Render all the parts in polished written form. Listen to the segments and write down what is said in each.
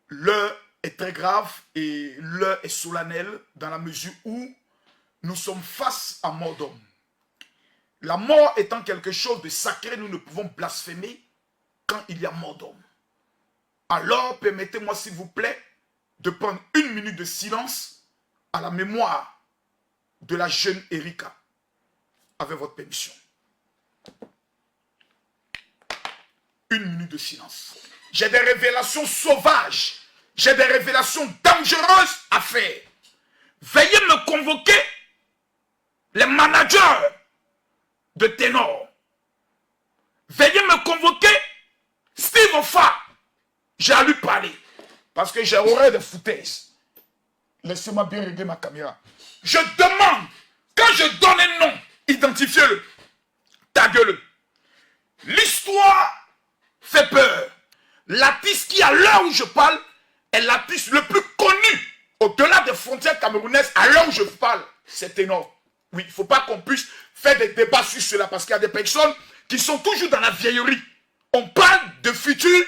L'heure est très grave et l'heure est solennelle dans la mesure où nous sommes face à mort d'homme. La mort étant quelque chose de sacré, nous ne pouvons blasphémer quand il y a mort d'homme. Alors, permettez-moi s'il vous plaît de prendre 1 minute de silence à la mémoire de la jeune Erika, avec votre permission. 1 minute de silence. J'ai des révélations sauvages, j'ai des révélations dangereuses à faire. Veuillez me convoquer les managers de ténor. Veuillez me convoquer Steve Ofa. J'ai à lui parler. Parce que j'ai horreur de foutaises. Laissez-moi bien régler ma caméra. Je demande, quand je donne un nom, identifiez-le. Taguez-le. L'histoire fait peur. L'artiste qui, à l'heure où je parle, est l'artiste le plus connu au-delà des frontières camerounaises. À l'heure où je parle, c'est ténor. Oui, il ne faut pas qu'on puisse faire des débats sur cela parce qu'il y a des personnes qui sont toujours dans la vieillerie. On parle de futur, eux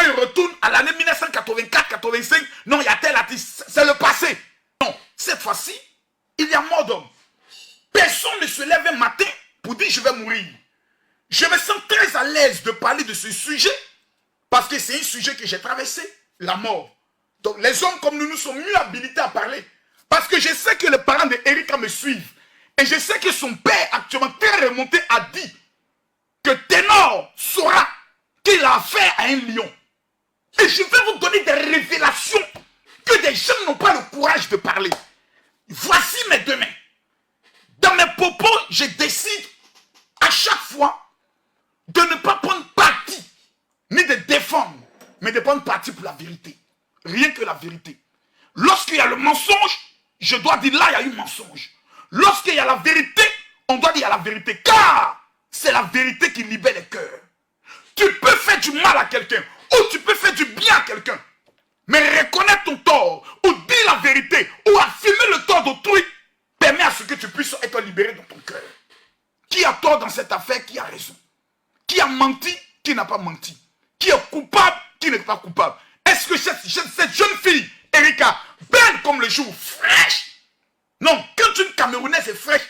ils retournent à l'année 1984-85. Non, il y a tel artiste, c'est le passé. Non, cette fois-ci, il y a mort d'homme. Personne ne se lève un matin pour dire je vais mourir. Je me sens très à l'aise de parler de ce sujet parce que c'est un sujet que j'ai traversé, la mort. Donc les hommes comme nous sommes mieux habilités à parler parce que je sais que les parents d'Erika me suivent. Et je sais que son père, actuellement très remonté, a dit que Ténor saura qu'il a affaire à un lion. Et je vais vous donner des révélations que des gens n'ont pas le courage de parler. Voici mes 2 mains. Dans mes propos, je décide à chaque fois de ne pas prendre parti, ni de défendre, mais de prendre parti pour la vérité. Rien que la vérité. Lorsqu'il y a le mensonge, je dois dire là, il y a eu mensonge. Lorsqu'il y a la vérité, on doit dire la vérité. Car c'est la vérité qui libère les cœurs. Tu peux faire du mal à quelqu'un ou tu peux faire du bien à quelqu'un. Mais reconnaître ton tort ou dire la vérité ou affirmer le tort d'autrui permet à ce que tu puisses être libéré dans ton cœur. Qui a tort dans cette affaire? Qui a raison? Qui a menti? Qui n'a pas menti? Qui est coupable? Qui n'est pas coupable? Est-ce que cette jeune fille, Erika, belle comme le jour, fraîche? Non, quand une Camerounaise est fraîche,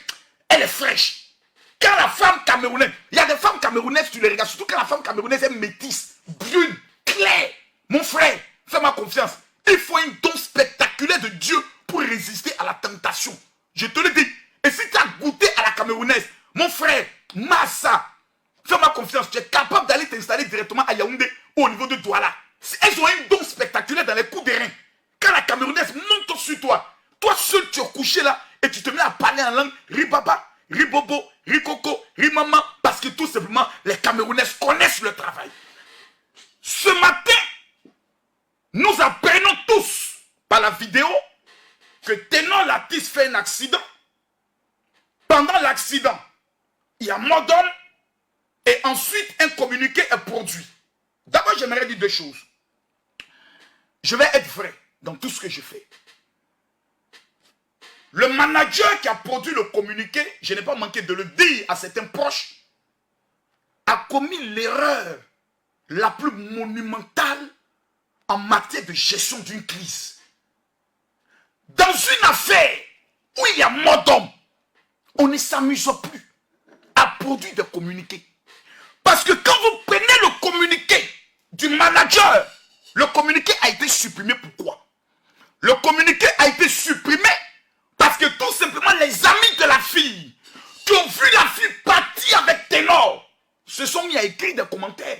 elle est fraîche. Quand la femme camerounaise, il y a des femmes camerounaises, tu les regardes, surtout quand la femme camerounaise est métisse, brune, claire. Mon frère, fais-moi confiance. Il faut un don spectaculaire de Dieu pour résister à la tentation. Je te le dis. Et si tu as goûté à la camerounaise, mon frère, Massa, fais-moi confiance, tu es capable d'aller t'installer directement à Yaoundé ou au niveau de Douala. Elles ont un don spectaculaire dans les coups de rein. Quand la camerounaise monte sur toi, toi seul, tu es couché là et tu te mets à parler en langue ribaba, ribobo, rikoko, rimama, parce que tout simplement, les Camerounaises connaissent le travail. Ce matin, nous apprenons tous par la vidéo que Ténor l'artiste fait un accident. Pendant l'accident, il y a mort d'homme et ensuite un communiqué est produit. D'abord, j'aimerais dire 2 choses. Je vais être vrai dans tout ce que je fais. Le manager qui a produit le communiqué, je n'ai pas manqué de le dire à certains proches, a commis l'erreur la plus monumentale en matière de gestion d'une crise. Dans une affaire où il y a mort d'homme, on ne s'amuse plus à produire des communiqués. Parce que quand vous prenez le communiqué du manager, le communiqué a été supprimé. Pourquoi? Le communiqué a été supprimé parce que tout simplement les amis de la fille qui ont vu la fille partir avec Ténor se sont mis à écrire des commentaires.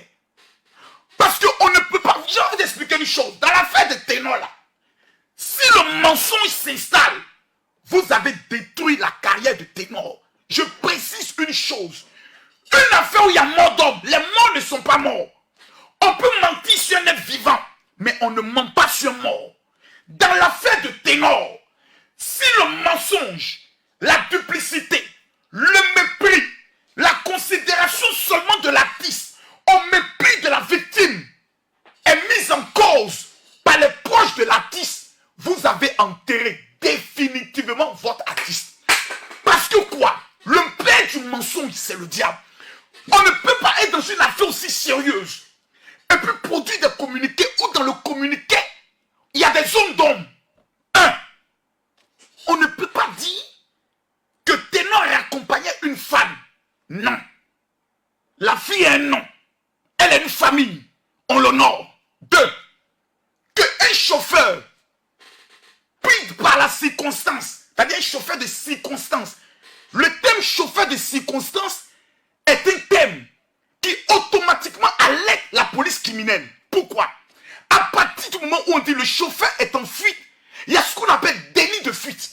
Parce qu'on ne peut pas... Je vais vous expliquer une chose. Dans l'affaire de Ténor là, si le mensonge s'installe, vous avez détruit la carrière de Ténor. Je précise une chose. Une affaire où il y a mort d'homme, les morts ne sont pas morts. On peut mentir sur un être vivant, mais on ne ment pas sur un mort. Dans l'affaire de Ténor, si le mensonge, la duplicité, le mépris, la considération seulement de l'artiste au mépris de la victime est mise en cause par les proches de l'artiste, vous avez enterré définitivement votre artiste. Parce que quoi? Le père du mensonge, c'est le diable. On ne peut pas être dans une affaire aussi sérieuse et puis produire des communiqués où dans le communiqué, chauffeur pris par la circonstance, c'est-à-dire un chauffeur de circonstance. Le thème chauffeur de circonstance est un thème qui automatiquement alerte la police criminelle. Pourquoi? À partir du moment où on dit le chauffeur est en fuite, il y a ce qu'on appelle délit de fuite.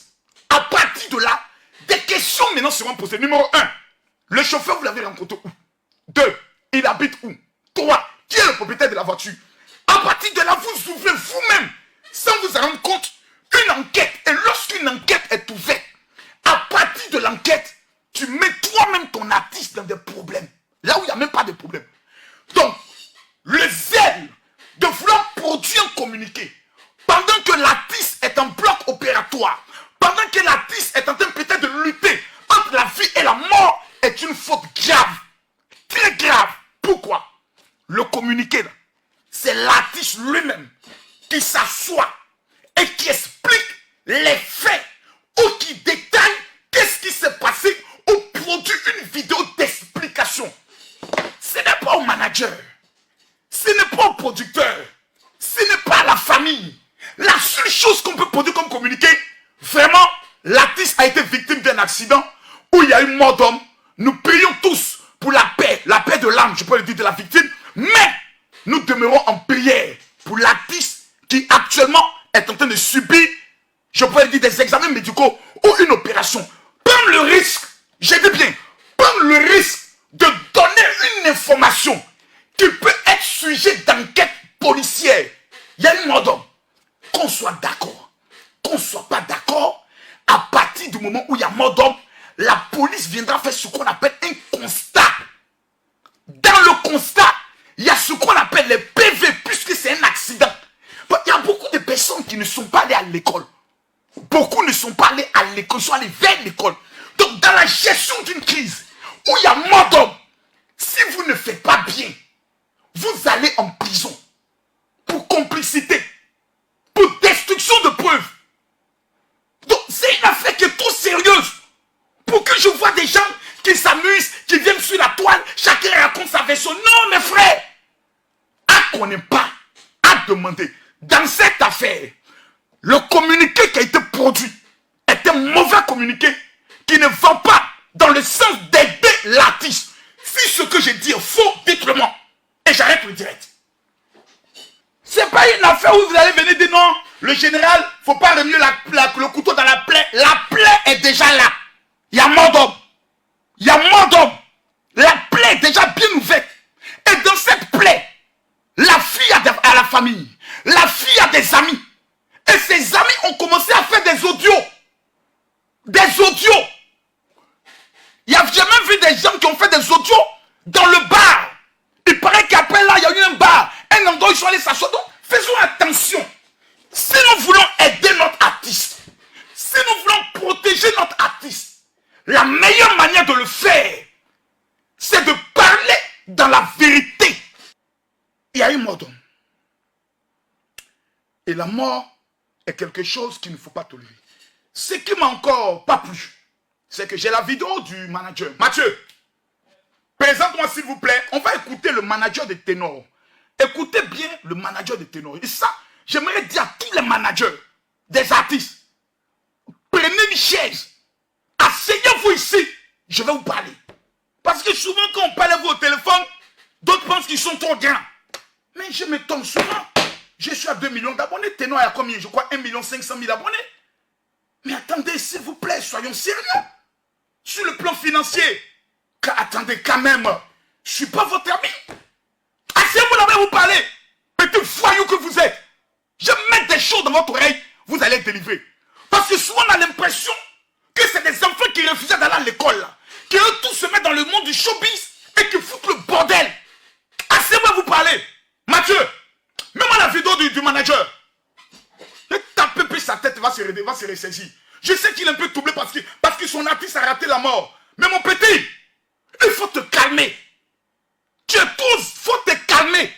À partir de là, des questions maintenant seront posées. Numéro 1, le chauffeur, vous l'avez rencontré où? 2, il habite où? 3, qui est le propriétaire de la voiture? À partir de là, vous ouvrez vous-même, sans vous en rendre compte, une enquête. Et lorsqu'une enquête est ouverte, à partir de l'enquête, tu mets toi-même ton artiste dans des problèmes. Là où il n'y a même pas de problème. Donc, le zèle de vouloir produire un communiqué, pendant que l'artiste est en bloc opératoire, pendant que l'artiste est en train peut-être de lutter entre la vie et la mort, est une faute grave. Très grave. Pourquoi? Le communiqué, c'est l'artiste lui-même qui s'assoit et qui explique les faits ou qui détaille qu'est-ce qui s'est passé ou produit une vidéo d'explication. Ce n'est pas au manager, ce n'est pas au producteur, ce n'est pas à la famille. La seule chose qu'on peut produire comme communiqué, vraiment, l'artiste a été victime d'un accident où il y a eu mort d'homme. Nous payons tous pour la paix de l'âme, je peux le dire, de la victime, mais nous demeurons en prière pour l'artiste qui actuellement est en train de subir, je peux le dire, des examens médicaux ou une opération. Prendre le risque, j'ai dit bien, prendre le risque de donner une information qui peut être sujet d'enquête policière. Il y a une mort d'homme. Qu'on soit d'accord, qu'on ne soit pas d'accord, à partir du moment où il y a mort d'homme, la police viendra faire ce qu'on appelle un constat. Dans le constat, il y a ce qu'on appelle les PV, puisque c'est un accident. Il y a beaucoup de personnes qui ne sont pas allées à l'école. Beaucoup ne sont pas allés à l'école, sont allés vers l'école. Donc, dans la gestion d'une crise, où il y a mort d'homme, si vous ne faites pas bien, vous allez en prison pour complicité, pour destruction de preuves. Donc, c'est une affaire qui est trop sérieuse pour que je vois des gens qui s'amusent, qui viennent sur la toile, chacun raconte sa version. Non, mes frères, à qu'on n'ait pas à demander. Dans cette affaire, le communiqué qui a été produit est un mauvais communiqué qui ne va pas dans le sens d'aider l'artiste. Si ce que je dis est faux, dites-le moi. Et j'arrête le direct. C'est pas une affaire où vous allez venir dire non, le général, faut pas remuer le couteau dans la plaie. La plaie est déjà là. Il y a mort d'homme. Il y a mort d'homme. La plaie est déjà bien ouverte. Et dans cette plaie, la fille a la famille. La fille a des amis. Et ses amis ont commencé à faire des audios. Des audios. Il n'y a jamais vu des gens qui ont fait des audios dans le bar. Il paraît qu'après là, il y a eu un bar. Un endroit où ils sont allés s'asseoir. Donc, faisons attention. Si nous voulons aider notre artiste, si nous voulons protéger notre artiste, la meilleure manière de le faire, c'est de parler dans la vérité. Il y a une mort d'homme. Et la mort est quelque chose qu'il ne faut pas tolérer. Ce qui m'a encore pas plu, c'est que j'ai la vidéo du manager. Mathieu, présente-moi s'il vous plaît. On va écouter le manager de ténor. Écoutez bien le manager de ténor. Et ça, j'aimerais dire à tous les managers des artistes, prenez une chaise, asseyez-vous ici, je vais vous parler. Parce que souvent quand on parle à vous au téléphone, d'autres pensent qu'ils sont trop grands. Mais je me tombe souvent. Je suis à 2 millions d'abonnés. Ténor a combien? Je crois 1 500 000 abonnés. Mais attendez, s'il vous plaît, soyons sérieux. Sur le plan financier. Attendez, quand même, je ne suis pas votre ami. Asseyez-vous là-bas, vous parlez. Petit voyou que vous êtes. Je mets des choses dans votre oreille, vous allez être délivré. Parce que souvent on a l'impression que c'est des enfants qui refusaient d'aller à l'école. Qui eux tous se mettent dans le monde du showbiz et qui foutent le bordel. Asseyez-vous, vous parlez. Mathieu, mets-moi la vidéo du manager. Ne tapez plus sa tête, va se ressaisir. Je sais qu'il est un peu troublé parce que son artiste a raté la mort. Mais mon petit, il faut te calmer. Tu es tous, il faut te calmer.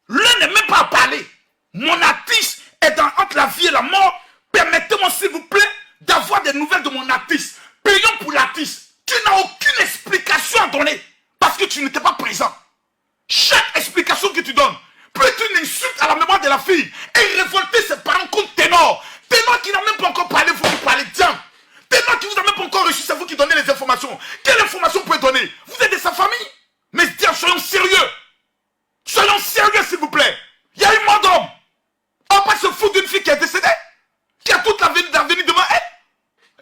L'un n'est même pas à parler. Mon artiste est entre la vie et la mort. Permettez-moi s'il vous plaît d'avoir des nouvelles de mon artiste. Payons pour l'artiste. Tu n'as aucune explication à donner parce que tu n'étais pas présent. Chaque explication que tu donnes peut être une insulte à la mémoire de la fille et révolter ses parents contre Ténor. Ténor qui n'a même pas encore parlé, vous lui parlez, tiens. Ténor qui vous a même pas encore reçu, c'est vous qui donnez les informations. Quelle information vous pouvez donner? Vous êtes de sa famille. Mais tiens, soyons sérieux. Soyons sérieux, s'il vous plaît. Il y a eu mort d'homme. On va pas se foutre d'une fille qui est décédée, qui a toute l'avenir devant elle.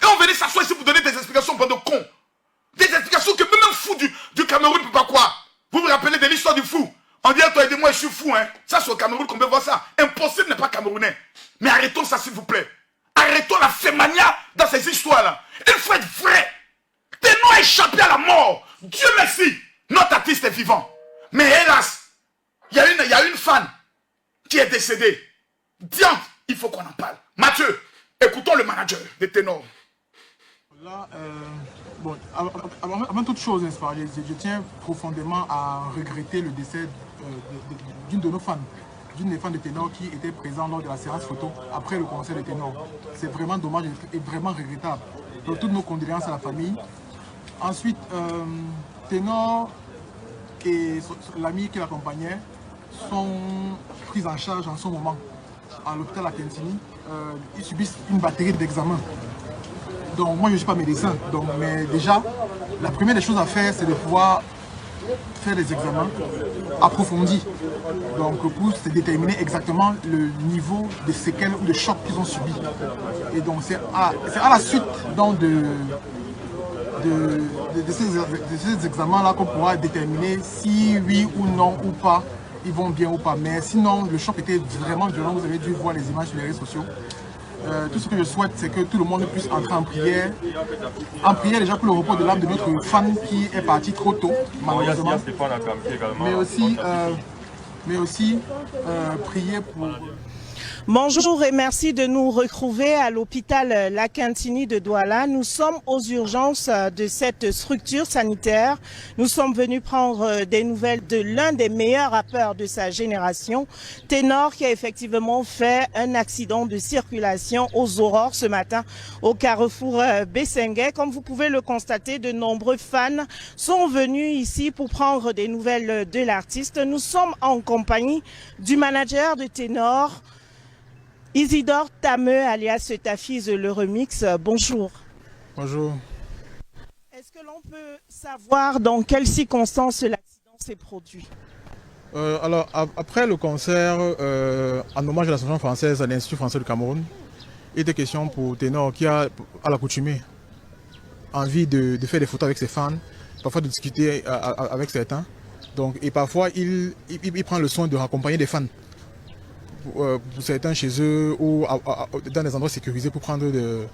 Et on venait s'asseoir ici pour donner des explications pour de cons. Des explications que même un fou du Cameroun ne peut pas croire. Vous vous rappelez de l'histoire du fou? On dit à toi, aidez-moi, je suis fou. Hein. Ça, c'est au Cameroun qu'on peut voir ça. Impossible n'est pas camerounais. Mais arrêtons ça, s'il vous plaît. Arrêtons la fémania dans ces histoires-là. Il faut être vrai. Ténor a échappé à la mort. Dieu merci. Notre artiste est vivant. Mais hélas, il y a une fan qui est décédée. Diantre, il faut qu'on en parle. Mathieu, écoutons le manager de Ténor. Là, bon, avant toute chose, je tiens profondément à regretter le décès d'une de nos fans, d'une des fans de Ténor qui était présente lors de la séance photo après le concert de Ténor. C'est vraiment dommage et vraiment regrettable. Donc, toutes nos condoléances à la famille. Ensuite, Ténor et l'ami qui l'accompagnait sont pris en charge en ce moment à l'hôpital Akentini. Ils subissent une batterie d'examens. Donc moi je ne suis pas médecin, mais déjà la première des choses à faire c'est de pouvoir faire des examens approfondis, donc pour se déterminer exactement le niveau de séquelles ou de chocs qu'ils ont subi. Et donc c'est à la suite donc de ces examens-là qu'on pourra déterminer si oui ou non ou pas ils vont bien ou pas. Mais sinon le choc était vraiment violent, vous avez dû voir les images sur les réseaux sociaux. Tout ce que je souhaite, c'est que tout le monde puisse entrer en prière. En prière déjà pour le repos de l'âme de notre fan qui est parti trop tôt, malheureusement. Mais aussi prier pour... Bonjour et merci de nous retrouver à l'hôpital Lakentini de Douala. Nous sommes aux urgences de cette structure sanitaire. Nous sommes venus prendre des nouvelles de l'un des meilleurs rappeurs de sa génération, Ténor, qui a effectivement fait un accident de circulation aux aurores ce matin au carrefour Bessenguet. Comme vous pouvez le constater, de nombreux fans sont venus ici pour prendre des nouvelles de l'artiste. Nous sommes en compagnie du manager de Ténor, Isidore Tameux, alias Tafiz le remix. Bonjour. Bonjour. Est-ce que l'on peut savoir dans quelles circonstances l'accident s'est produit? Alors, après le concert, en hommage à l'association française à l'Institut français du Cameroun, il était question pour Ténor qui a, à l'accoutumée, envie de faire des photos avec ses fans, parfois de discuter avec certains. Donc, et parfois, il prend le soin de raccompagner des fans. Pour certains chez eux ou dans des endroits sécurisés pour prendre le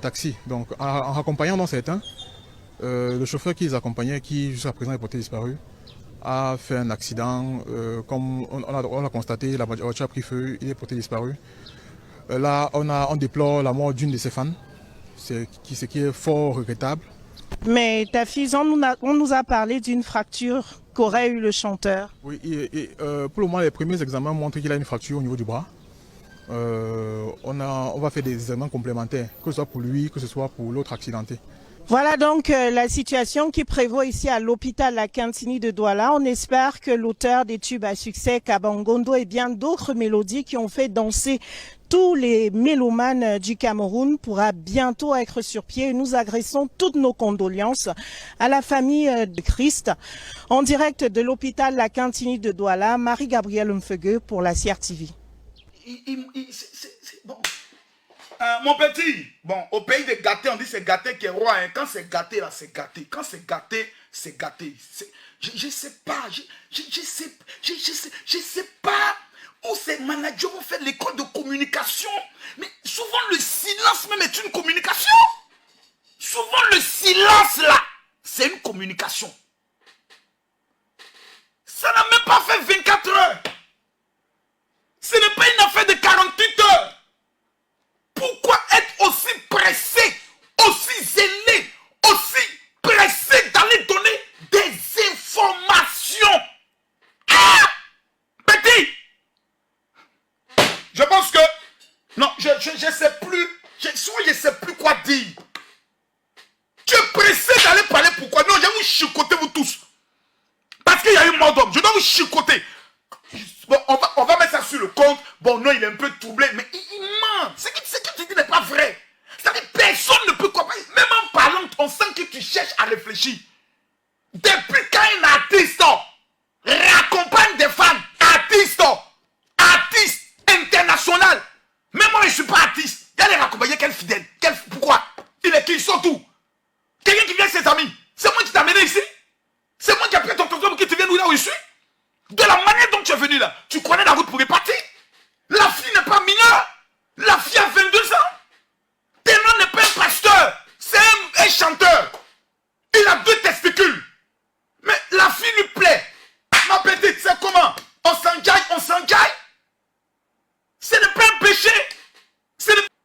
taxi. Donc en raccompagnant dans certains, le chauffeur qui les accompagnait, qui jusqu'à présent est porté disparu, a fait un accident. Comme on a constaté, la voiture a pris feu, il est porté disparu. Là, on déplore la mort d'une de ses fans, ce qui est fort regrettable. Mais Tafiz, on nous a parlé d'une fracture qu'aurait eu le chanteur. Oui, pour le moment, les premiers examens montrent qu'il a une fracture au niveau du bras. On va faire des examens complémentaires, que ce soit pour lui, que ce soit pour l'autre accidenté. Voilà donc la situation qui prévaut ici à l'hôpital Lakentini de Douala. On espère que l'auteur des tubes à succès Kabangondo et bien d'autres mélodies qui ont fait danser tous les mélomanes du Cameroun pourra bientôt être sur pied. Nous agressons toutes nos condoléances à la famille de Christ. En direct de l'hôpital Lakentini de Douala, Marie-Gabrielle Mfeugue pour la CRTV. Bon. Mon petit, bon, au pays des gâtés, on dit c'est gâté qui est roi. Hein. Quand c'est gâté, là, c'est gâté. Quand c'est gâté, c'est gâté. Je sais pas, je sais pas où ces managers vont faire l'école de communication. Mais souvent, le silence même est une communication. Souvent, le silence, là, c'est une communication. Ça n'a même pas fait 24 heures. Ce n'est pas une affaire de 48 heures. Pourquoi être aussi pressé, aussi zélé, aussi pressé d'aller donner des informations? Ah! Petit! Je pense que... Non, je sais plus. Soit je sais plus quoi dire. Tu es pressé d'aller parler pourquoi? Non, je vais vous chicoter vous tous. Parce qu'il y a eu mort d'homme. Je dois vous chicoter. Bon, on va mettre ça sur le compte. Bon, non, il est un peu troublé, mais il ment. Ce que tu dis n'est pas vrai. C'est-à-dire personne ne peut comprendre. Même en parlant, on sent que tu cherches à réfléchir. Depuis quand un artiste raccompagne des fans, artiste international. Même moi, je ne suis pas artiste. Il y a les raccompagnés, quel fidèle. Pourquoi? Il est qui? Ils sont où? Quelqu'un qui vient avec ses amis. C'est moi qui t'ai amené ici. C'est moi qui ai pris ton pour que tu viennes là où je suis. De la manière dont tu es venu là, tu connais la route pour repartir. La fille n'est pas mineure. La fille a 22 ans. Ténor n'est pas un pasteur. C'est un chanteur. Il a 2 testicules. Mais la fille lui plaît. Ma petite, c'est comment? On s'enjaille. Ce n'est pas un péché.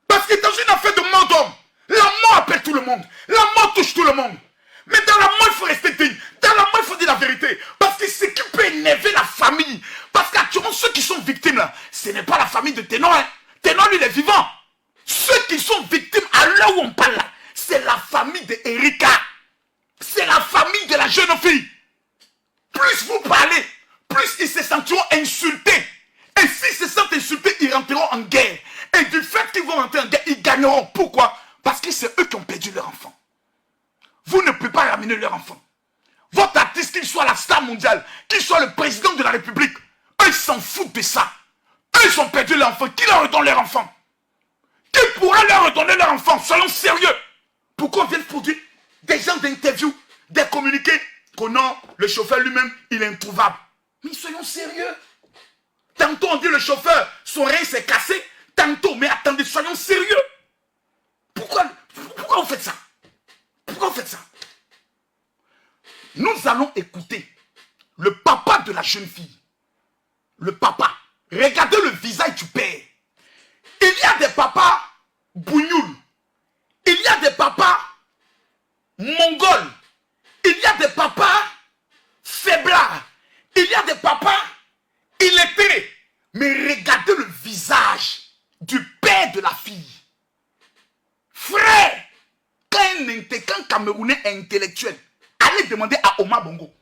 Parce que dans une affaire de mort d'homme, la mort appelle tout le monde. La mort touche tout le monde. Mais dans la mort, il faut rester digne. Dans la mort, il faut dire la vérité. Parce que ce qui peut énerver la famille. Parce qu'actuellement, ceux qui sont victimes là, ce n'est pas la famille de Ténor. Hein. Ténor, lui, il est vivant. Ceux qui sont victimes à l'heure où on parle là, c'est la famille de Erika. C'est la famille de la jeune fille. Plus vous parlez, plus ils se sentiront insultés. Et s'ils se sentent insultés, ils rentreront en guerre. Et du fait qu'ils vont rentrer en guerre, ils gagneront. Pourquoi? Parce que c'est eux qui ont perdu leur enfant. Vous ne pouvez pas ramener leur enfant. Votre artiste, qu'il soit la star mondiale, qu'il soit le président de la République, eux, ils s'en foutent de ça. Eux, ils ont perdu leur enfant. Qui leur redonne leur enfant? Qui pourra leur redonner leur enfant? Soyons sérieux. Pourquoi on vient de produire des gens d'interview, des communiqués? Que non, le chauffeur lui-même, il est introuvable. Mais soyons sérieux. Tantôt on dit le chauffeur, son rein s'est cassé. Tantôt, mais attendez, soyons sérieux. Pourquoi vous faites ça? Pourquoi vous faites ça? Nous allons écouter le papa de la jeune fille. Le papa. Regardez le visage du père. Il y a des papas bougnoul. Il y a des papas mongols. Il y a des papas faiblards. Il y a des papas illettrés. Mais regardez le visage du père de la fille. Frère, quand un Camerounais est intellectuel, allez demander à Omar Bongo.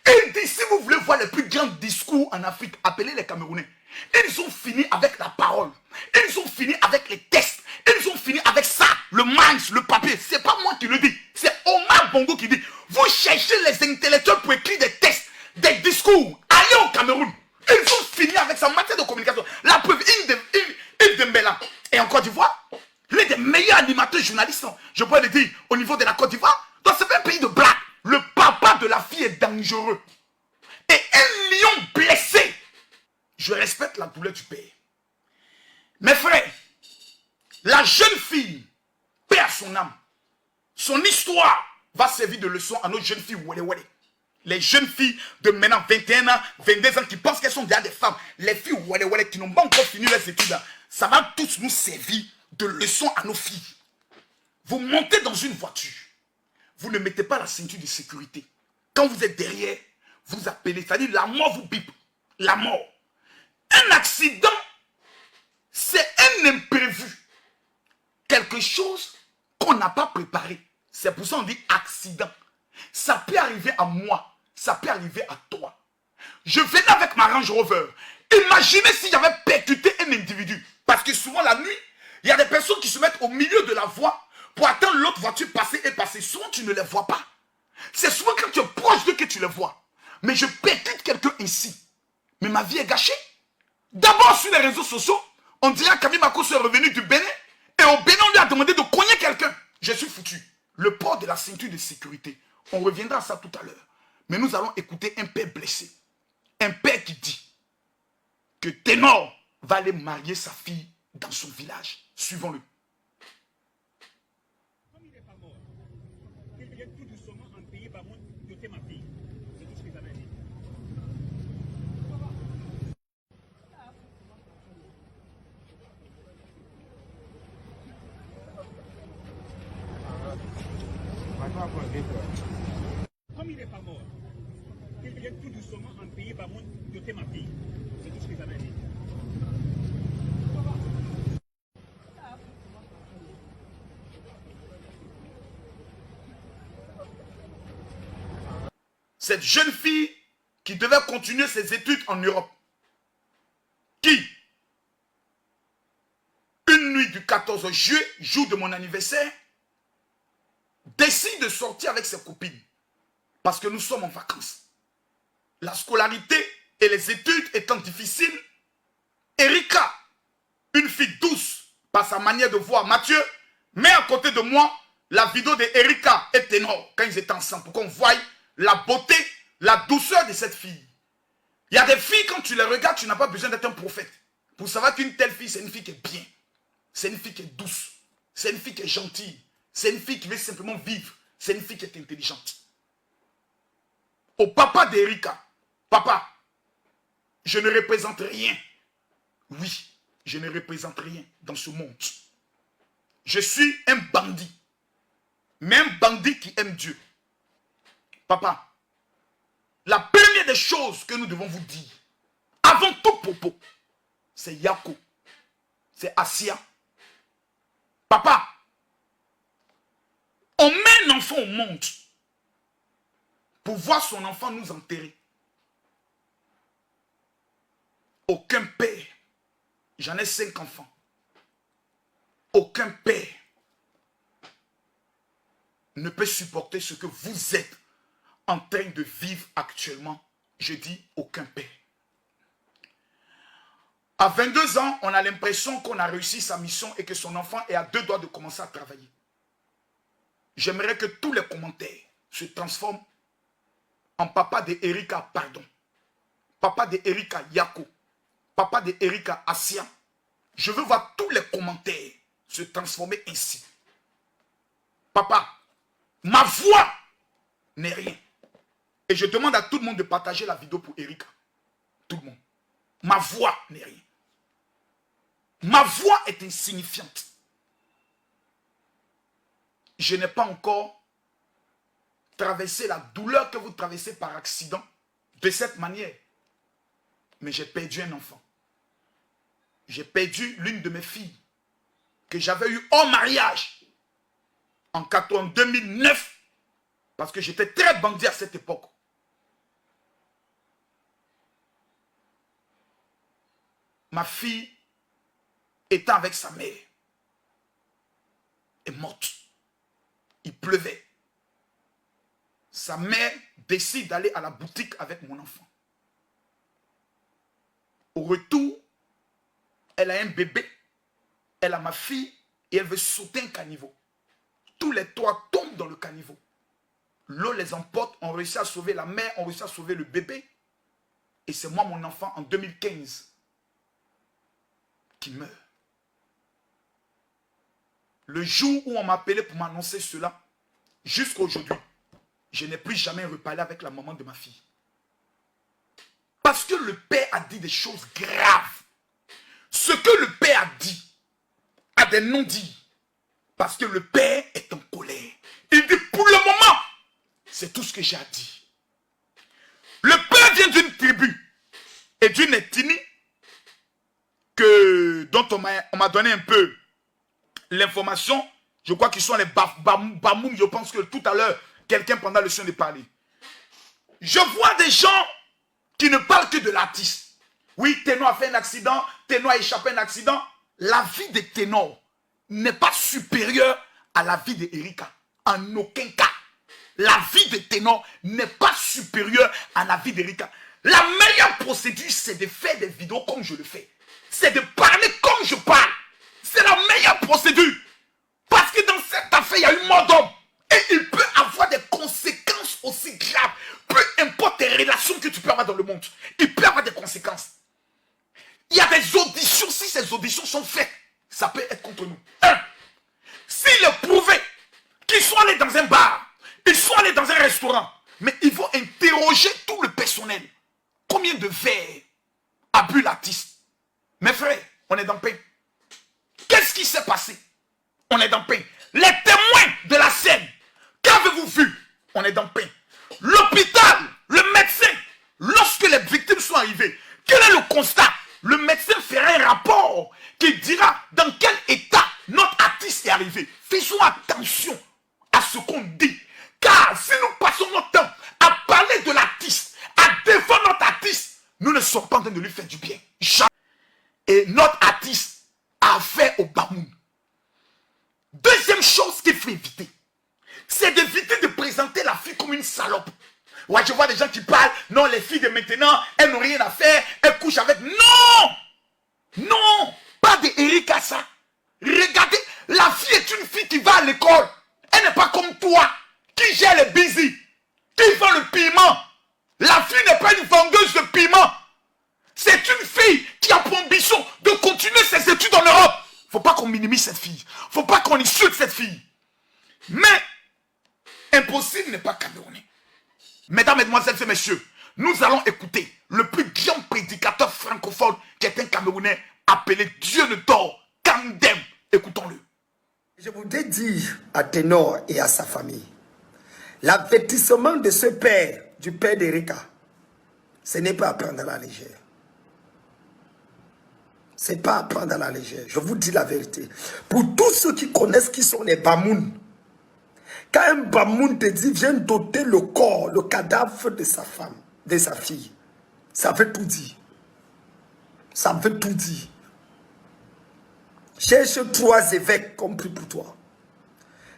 Il dit, si vous voulez voir les plus grands discours en Afrique, appelez les Camerounais. Ils ont fini avec la parole. Ils ont fini avec les textes. Ils ont fini avec ça, le minds, le papier. C'est pas moi qui le dis. C'est Omar Bongo qui dit, vous cherchez les intellectuels pour écrire des textes, des discours. Allez au Cameroun. Ils ont fini avec ça en matière de communication. La preuve, Yves Dembélé et en Côte d'Ivoire, l'un des meilleurs animateurs journalistes, je pourrais le dire, au niveau de la Côte d'Ivoire. Donc c'est un pays de blagues. Le papa de la fille est dangereux. Et un lion blessé. Je respecte la douleur du père. Mes frères, la jeune fille perd son âme. Son histoire va servir de leçon à nos jeunes filles Wale Wale. Les jeunes filles de maintenant 21 ans, 22 ans qui pensent qu'elles sont déjà des femmes. Les filles Wale Wale qui n'ont pas encore fini leurs études. Ça va tous nous servir de leçon à nos filles. Vous montez dans une voiture. Vous ne mettez pas la ceinture de sécurité. Quand vous êtes derrière, vous appelez. C'est-à-dire la mort vous bipe. La mort. Un accident, c'est un imprévu. Quelque chose qu'on n'a pas préparé. C'est pour ça qu'on dit accident. Ça peut arriver à moi. Ça peut arriver à toi. Je venais avec ma Range Rover. Imaginez si j'avais percuté un individu. Parce que souvent la nuit, il y a des personnes qui se mettent au milieu de la voie pour attendre l'autre voiture passer et passer. Souvent tu ne les vois pas. C'est souvent quand tu es proche d'eux que tu les vois. Mais je percute quelqu'un ici. Mais ma vie est gâchée. D'abord sur les réseaux sociaux, on dirait que Camille Mako est revenu du Bénin. Et au Bénin, on lui a demandé de cogner quelqu'un. Je suis foutu. Le port de la ceinture de sécurité. On reviendra à ça tout à l'heure. Mais nous allons écouter un père blessé. Un père qui dit que Ténor va aller marier sa fille dans son village. Suivons-le. Comme il n'est pas mort, qu'il vienne tout doucement en pays par contre, doter ma fille. C'est tout ce qu'il avait dit. Comme il n'est pas mort, qu'il vienne tout doucement en pays par contre, doter ma fille. C'est tout ce qu'il avait dit. Cette jeune fille qui devait continuer ses études en Europe. nuit du 14 juillet, jour de mon anniversaire, décide de sortir avec ses copines. Parce que nous sommes en vacances. La scolarité et les études étant difficiles, Erika, une fille douce par sa manière de voir Mathieu, met à côté de moi la vidéo de Erika et Ténor quand ils étaient ensemble pour qu'on voie la beauté, la douceur de cette fille. Il y a des filles, quand tu les regardes, tu n'as pas besoin d'être un prophète pour savoir qu'une telle fille, c'est une fille qui est bien. C'est une fille qui est douce. C'est une fille qui est gentille. C'est une fille qui veut simplement vivre. C'est une fille qui est intelligente. Au papa d'Erika, papa, je ne représente rien. Oui, je ne représente rien dans ce monde. Je suis un bandit. Mais un bandit qui aime Dieu. Papa, la première des choses que nous devons vous dire, avant tout propos, c'est Yako, c'est Asia. Papa, on met un enfant au monde pour voir son enfant nous enterrer. Aucun père, j'en ai 5 enfants, aucun père ne peut supporter ce que vous êtes en train de vivre actuellement. Je dis aucun père. À 22 ans, on a l'impression qu'on a réussi sa mission et que son enfant est à 2 doigts de commencer à travailler. J'aimerais que tous les commentaires se transforment en papa de Erika, pardon. Papa de Erika Yako. Papa de Erika Asia. Je veux voir tous les commentaires se transformer ainsi. Papa, ma voix n'est rien. Et je demande à tout le monde de partager la vidéo pour Erika. Tout le monde. Ma voix n'est rien. Ma voix est insignifiante. Je n'ai pas encore traversé la douleur que vous traversez par accident de cette manière. Mais j'ai perdu un enfant. J'ai perdu l'une de mes filles que j'avais eue en mariage en 2009 parce que j'étais très bandit à cette époque. Ma fille étant avec sa mère est morte. Il pleuvait. Sa mère décide d'aller à la boutique avec mon enfant. Au retour, elle a un bébé, elle a ma fille et elle veut sauter un caniveau. Tous les 3 tombent dans le caniveau. L'eau les emporte, on réussit à sauver la mère, on réussit à sauver le bébé. Et c'est moi, mon enfant, en 2015, qui meurt. Le jour où on m'a appelé pour m'annoncer cela, jusqu'à aujourd'hui, je n'ai plus jamais reparlé avec la maman de ma fille. Parce que le père a dit des choses graves. Ce que le père a dit a des non-dits. Parce que le père est en colère. Il dit, pour le moment, c'est tout ce que j'ai à dire. Le père vient d'une tribu et d'une ethnie dont on m'a donné un peu l'information. Je crois qu'ils sont les Bamoum. Je pense que tout à l'heure, quelqu'un pendant le son de parler. Je vois des gens qui ne parlent que de l'artiste. Oui, Ténor a fait un accident, Ténor a échappé à un accident. La vie de Ténor n'est pas supérieure à la vie d'Erika. En aucun cas. La vie de Ténor n'est pas supérieure à la vie d'Erika. La meilleure procédure, c'est de faire des vidéos comme je le fais. C'est de parler comme je parle. C'est la meilleure procédure. Parce que dans cette affaire, il y a une mort d'homme. Et il peut avoir des conséquences aussi graves. Peu importe les relations que tu peux avoir dans le monde. Il peut avoir des conséquences. Il y a des auditions. Si ces auditions sont faites, ça peut être contre nous. S'il est prouvé qu'ils sont allés dans un bar, ils sont allés dans un restaurant, mais ils vont interroger tout le personnel. Combien de verres a bu l'artiste? Mes frères, on est dans le pain. Qu'est-ce qui s'est passé? On est dans le pain. Les témoins de la scène, qu'avez-vous vu? On est dans le pain. L'hôpital, le médecin, lorsque les victimes sont arrivées, quel est le constat? Le médecin fera un rapport qui dira dans quel état notre artiste est arrivé. Faisons attention à ce qu'on dit. Car si nous passons notre temps à parler de l'artiste, à défendre notre artiste, nous ne sommes pas en train de lui faire du bien. Et notre artiste a affaire au Bamoun. deuxième chose qu'il faut éviter, c'est d'éviter de présenter la fille comme une salope. Ouais, je vois des gens qui parlent, non, les filles de maintenant, elles n'ont rien à faire, elles couchent avec... Non! Non! Pas de Erika ça. Regardez, la fille est une fille qui va à l'école. Elle n'est pas comme toi, qui gère les busy, qui vend le piment. La fille n'est pas une vendeuse de piment. C'est une fille qui a pour ambition de continuer ses études en Europe. Faut pas qu'on minimise cette fille. Faut pas qu'on insulte cette fille. Mais, impossible n'est pas camerounais. Mesdames, mesdemoiselles et messieurs, nous allons écouter le plus grand prédicateur francophone qui est un Camerounais appelé Dieu ne dort, Kandem. Écoutons-le. Je voudrais dire à Ténor et à sa famille, l'avertissement de ce père, du père d'Erika, ce n'est pas à prendre à la légère. Ce n'est pas à prendre à la légère. Je vous dis la vérité. Pour tous ceux qui connaissent qui sont les Bamoun, quand un Bamoun te dit viens doter le corps, le cadavre de sa femme, de sa fille, ça veut tout dire. Ça veut tout dire. Cherche 3 évêques compris pour toi.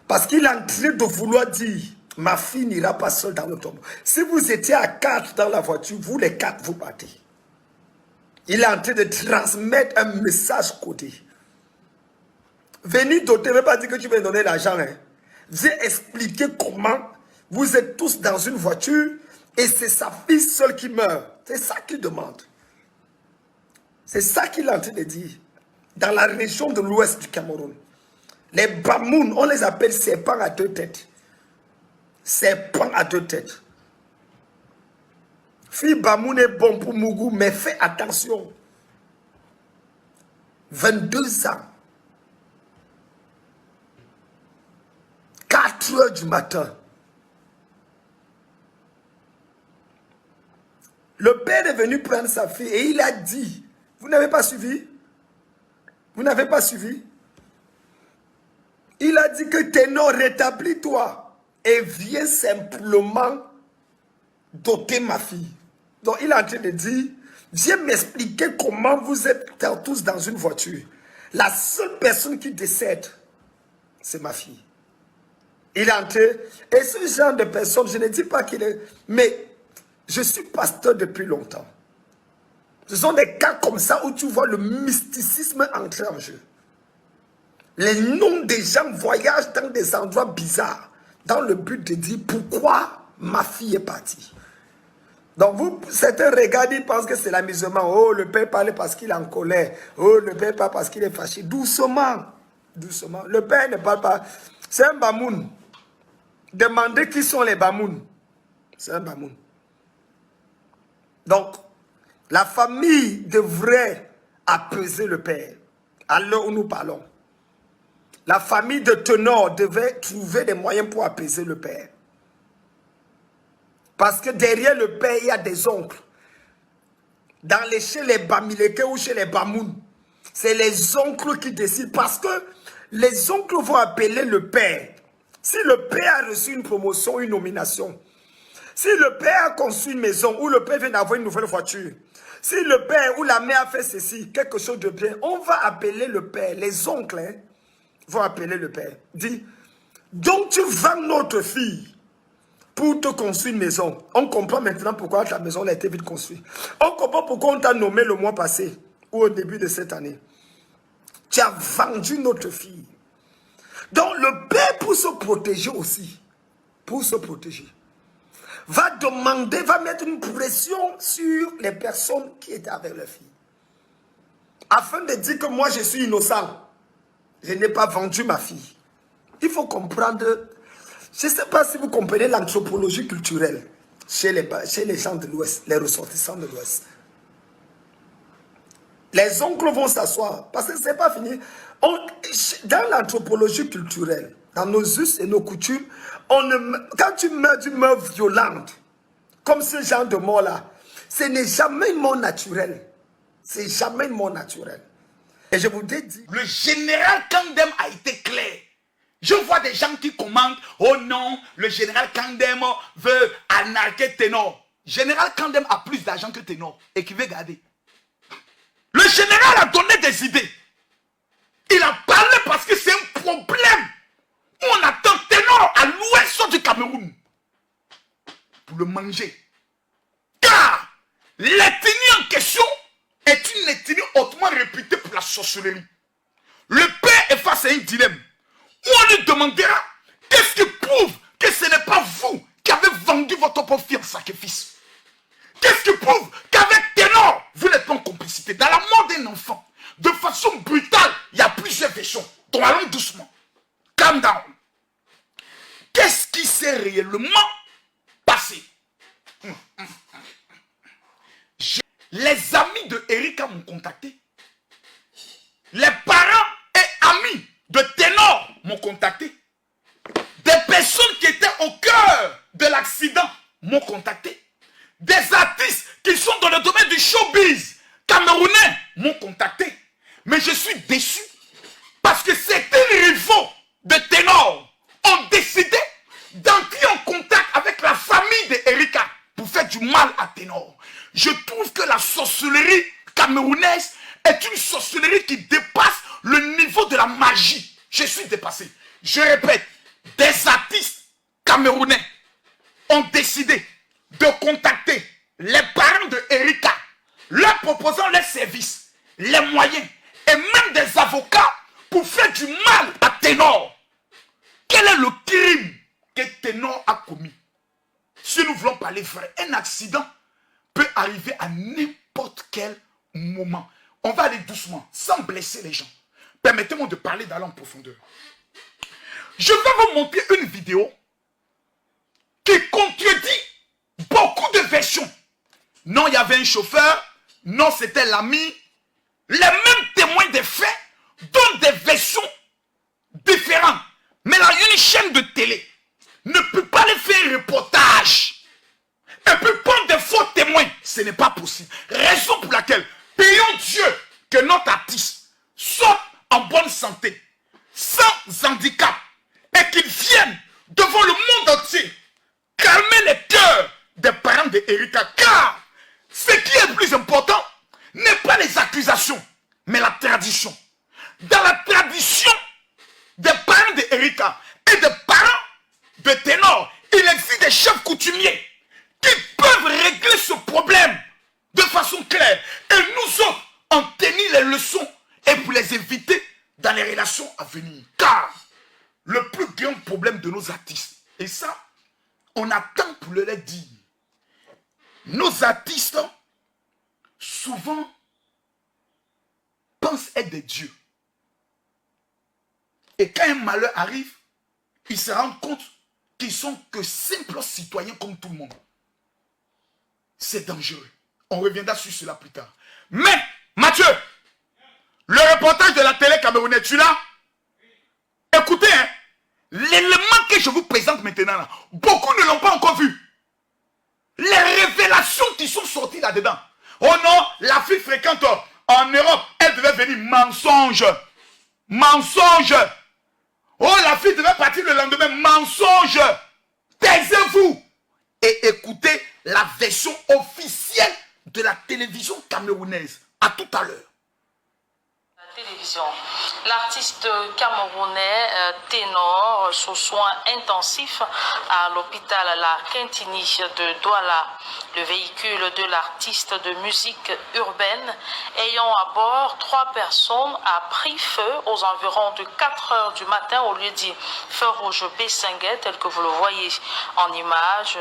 Parce qu'il est en train de vouloir dire ma fille n'ira pas seule dans le tombeau. Si vous étiez à 4 dans la voiture, vous les 4 vous partez. Il est en train de transmettre un message codé. Venir doter ne veut pas dire que tu vas donner l'argent. Hein. Viens expliquer comment vous êtes tous dans une voiture et c'est sa fille seule qui meurt. C'est ça qu'il demande. C'est ça qu'il est en train de dire. Dans la région de l'ouest du Cameroun, les Bamoun, on les appelle serpents à 2 têtes. Serpents à 2 têtes. Fille Bamoun est bon pour Mougou, mais fais attention. 22 ans. 4 heures du matin. Le père est venu prendre sa fille et il a dit, vous n'avez pas suivi? Vous n'avez pas suivi? Il a dit que Ténor, rétablis-toi et viens simplement doter ma fille. Donc il est en train de dire, viens m'expliquer comment vous êtes tous dans une voiture. La seule personne qui décède, c'est ma fille. Il est en train, et ce genre de personne, je ne dis pas qu'il est, mais je suis pasteur depuis longtemps. Ce sont des cas comme ça où tu vois le mysticisme entrer en jeu. Les noms des gens voyagent dans des endroits bizarres dans le but de dire pourquoi ma fille est partie. Donc vous, certains regardent, ils pensent que c'est l'amusement. Oh, le père parle parce qu'il est en colère. Oh, le père parle parce qu'il est fâché. Doucement, doucement. Le père ne parle pas. C'est un Bamoun. Demandez qui sont les Bamoun. C'est un Bamoun. Donc, la famille devrait apaiser le père. À l'heure où nous parlons. La famille de Ténor devait trouver des moyens pour apaiser le père. Parce que derrière le père, il y a des oncles. Chez les Bamileke ou chez les Bamoun, c'est les oncles qui décident. Parce que les oncles vont appeler le père. Si le père a reçu une promotion, une nomination, si le père a construit une maison ou le père vient d'avoir une nouvelle voiture, si le père ou la mère a fait ceci, quelque chose de bien, on va appeler le père. Les oncles vont appeler le père. Dit, donc tu vends notre fille pour te construire une maison. On comprend maintenant pourquoi ta maison a été vite construite. On comprend pourquoi on t'a nommé le mois passé ou au début de cette année. Tu as vendu notre fille. Donc le père, pour se protéger aussi, pour se protéger, va demander, va mettre une pression sur les personnes qui étaient avec leur fille. Afin de dire que moi je suis innocent. Je n'ai pas vendu ma fille. Il faut comprendre, je ne sais pas si vous comprenez l'anthropologie culturelle chez les gens de l'Ouest, les ressortissants de l'Ouest. Les oncles vont s'asseoir, parce que ce n'est pas fini. Dans l'anthropologie culturelle, dans nos us et nos coutumes, quand tu meurs d'une mort violente, comme ce genre de mort-là, ce n'est jamais une mort naturelle. C'est jamais une mort naturelle. Et je vous ai dit, le général Kandem a été clair. Je vois des gens qui commandent, oh non, le général Kandem veut anarquer Ténor. Général Kandem a plus d'argent que Ténor et qui veut garder. Le général a donné des idées. Il a parlé parce que c'est un problème On attend ténor à l'ouest du Cameroun pour le manger. Car l'ethnie en question est une ethnie hautement réputée pour la sorcellerie. Le père est face à un dilemme où on lui demandera qu'est-ce qui prouve que ce n'est pas vous qui avez vendu votre propre fille en sacrifice. Qu'est-ce qui prouve qu'avec ténor, vous n'êtes pas en complicité. Dans la mort d'un enfant, de façon brutale, il y a plusieurs versions. Donc allons doucement. Calm down. Qu'est-ce qui s'est réellement passé? Les amis de Erika m'ont contacté. Les parents et amis de ténor m'ont contacté. Des personnes qui étaient au cœur de l'accident m'ont contacté. Des artistes qui sont dans le domaine du showbiz camerounais m'ont contacté. Mais je suis déçu parce que certains rivaux de ténor ont décidé d'entrer en contact avec la famille d'Erika pour faire du mal à ténor. Je trouve que la sorcellerie camerounaise est une sorcellerie qui dépasse le niveau de la magie. Je suis dépassé. Je répète, des artistes camerounais ont décidé de contacter les parents de Erika, leur proposant les services, les moyens et même des avocats pour faire du mal à ténor. Quel est le crime que ténor a commis? Si nous voulons parler vrai, un accident peut arriver à n'importe quel moment. On va aller doucement, sans blesser les gens. Permettez-moi de parler d'aller en profondeur. Je vais vous montrer une vidéo qui contredit beaucoup de versions. Non, il y avait un chauffeur. Non, c'était l'ami. Les mêmes témoins des faits donnent des versions différentes. Mais là, une chaîne de télé ne peut pas les faire un reportage. Elle peut prendre des faux témoins. Ce n'est pas possible. Raison pour laquelle, prions Dieu que notre artiste soit en bonne santé, sans handicap, et qu'il vienne devant le monde entier calmer les cœurs des parents d'Erika. Car ce qui est le plus important n'est pas les accusations, mais la tradition. Dans la tradition des parents d'Erika et des parents de ténor, il existe des chefs coutumiers qui peuvent régler ce problème de façon claire. Et nous autres, en tenir les leçons et pour les éviter dans les relations à venir. Car le plus grand problème de nos artistes, et ça, on attend pour le dire, nos artistes souvent pensent être des dieux. Et quand un malheur arrive, ils se rendent compte qu'ils sont que simples citoyens comme tout le monde. C'est dangereux. On reviendra sur cela plus tard. Mais, Mathieu, le reportage de la télé camerounaise, tu l'as? Écoutez, hein, l'élément que je vous présente maintenant, là, beaucoup ne l'ont pas encore vu. Les révélations qui sont sorties là-dedans. Oh non, la fille fréquente en Europe, elle devait venir. Mensonge. Mensonge. Oh, la fille devait partir le lendemain. Mensonge. Taisez-vous et écoutez la version officielle de la télévision camerounaise. À tout à l'heure. Télévision. L'artiste camerounais ténor sous soins intensifs à l'hôpital La Quintini de Douala. Le véhicule de l'artiste de musique urbaine ayant à bord 3 personnes a pris feu aux environs de 4 heures du matin au lieu dit feu rouge Bessinguet tel que vous le voyez en image.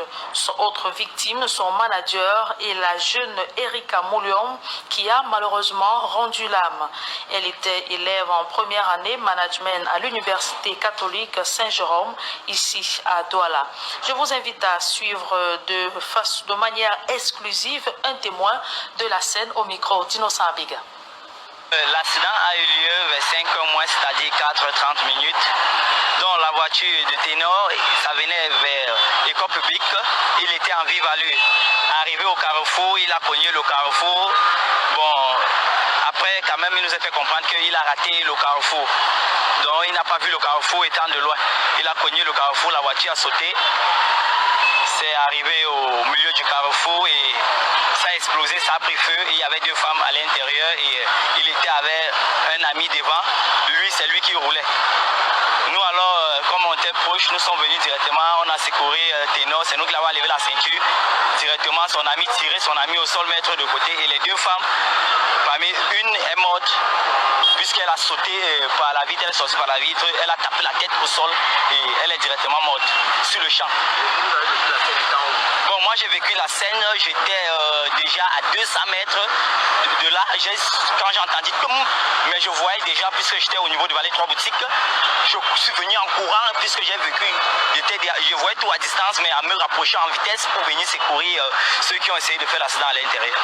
Autre victime, son manager et la jeune Erika Mouliom qui a malheureusement rendu l'âme. Elle était élève en première année management à l'Université catholique Saint-Jérôme, ici à Douala. Je vous invite à suivre de manière exclusive un témoin de la scène au micro d'Innocent Abiga. L'accident a eu lieu vers 5 mois, c'est-à-dire 4h30 minutes. Dans la voiture de ténor, ça venait vers l'école publique. Il était en vive allure. Arrivé au carrefour, il a cogné le carrefour. Bon, après, quand même, il nous a fait comprendre qu'il a raté le carrefour. Donc, il n'a pas vu le carrefour étant de loin. Il a cogné le carrefour, la voiture a sauté. C'est arrivé au milieu du carrefour et ça a explosé, ça a pris feu. Et il y avait 2 femmes à l'intérieur et il était avec un ami devant. Lui, c'est lui qui roulait. Nous alors, comme on était proches, nous sommes venus directement, on a secouru Ténor, c'est nous qui l'avons levé la ceinture. Directement, son ami tiré, son ami au sol, mettre de côté. Et les deux femmes, parmi une est morte, puisqu'elle a sauté par la vitre, elle est sortie par la vitre, elle a tapé la tête au sol et elle est directement morte sur le champ. Bon, moi j'ai vécu la scène, j'étais déjà à 200 mètres de là, quand j'ai entendu comme, mais je voyais déjà, puisque j'étais au niveau de Vallée 3 boutiques, je suis venu en courant, puisque j'ai vécu, je voyais tout à distance, mais à me rapprocher en vitesse pour venir secourir ceux qui ont essayé de faire l'accident à l'intérieur.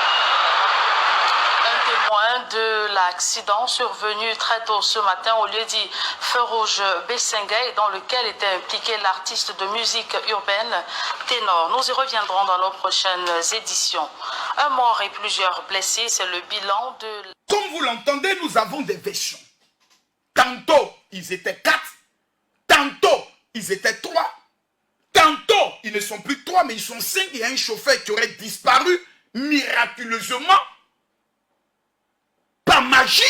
Un témoin de l'accident survenu très tôt ce matin au lieu dit Feu Rouge Bessenga et dans lequel était impliqué l'artiste de musique urbaine Ténor. Nous y reviendrons dans nos prochaines éditions. Un mort et plusieurs blessés, c'est le bilan de... Comme vous l'entendez, nous avons des versions. Tantôt, ils étaient 4. Tantôt, ils étaient 3. Tantôt, ils ne sont plus 3, mais ils sont 5. Il y a un chauffeur qui aurait disparu miraculeusement. Par magie.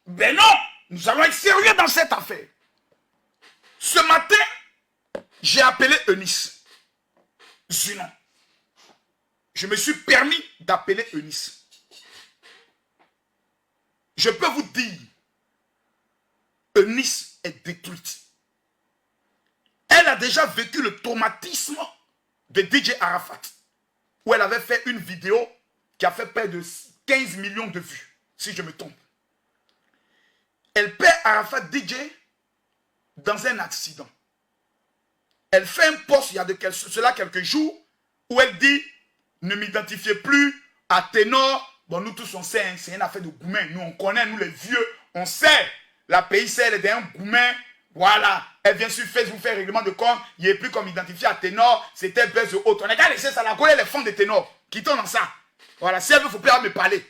Ben non, nous allons être sérieux dans cette affaire. Ce matin, j'ai appelé Eunice. Zinon. Je me suis permis d'appeler Eunice. Je peux vous dire, Eunice est détruite. Elle a déjà vécu le traumatisme de DJ Arafat, où elle avait fait une vidéo qui a fait près de 15 millions de vues, si je me trompe. Elle perd Arafat DJ dans un accident. Elle fait un post il y a de cela quelques jours où elle dit ne m'identifiez plus à Ténor. Bon, nous tous on sait, hein, c'est une affaire de goumen. Nous on connaît, nous les vieux, on sait. La PIC, elle est d'un goumen. Voilà. Elle vient sur Facebook faire règlement de compte. Il n'est plus comme identifié à Ténor. C'était Buzz ou autre. On a qu'à laisser ça. La connaît les fonds de Ténor. Quittons dans ça. Voilà. Si elle veut, il ne faut plus me parler.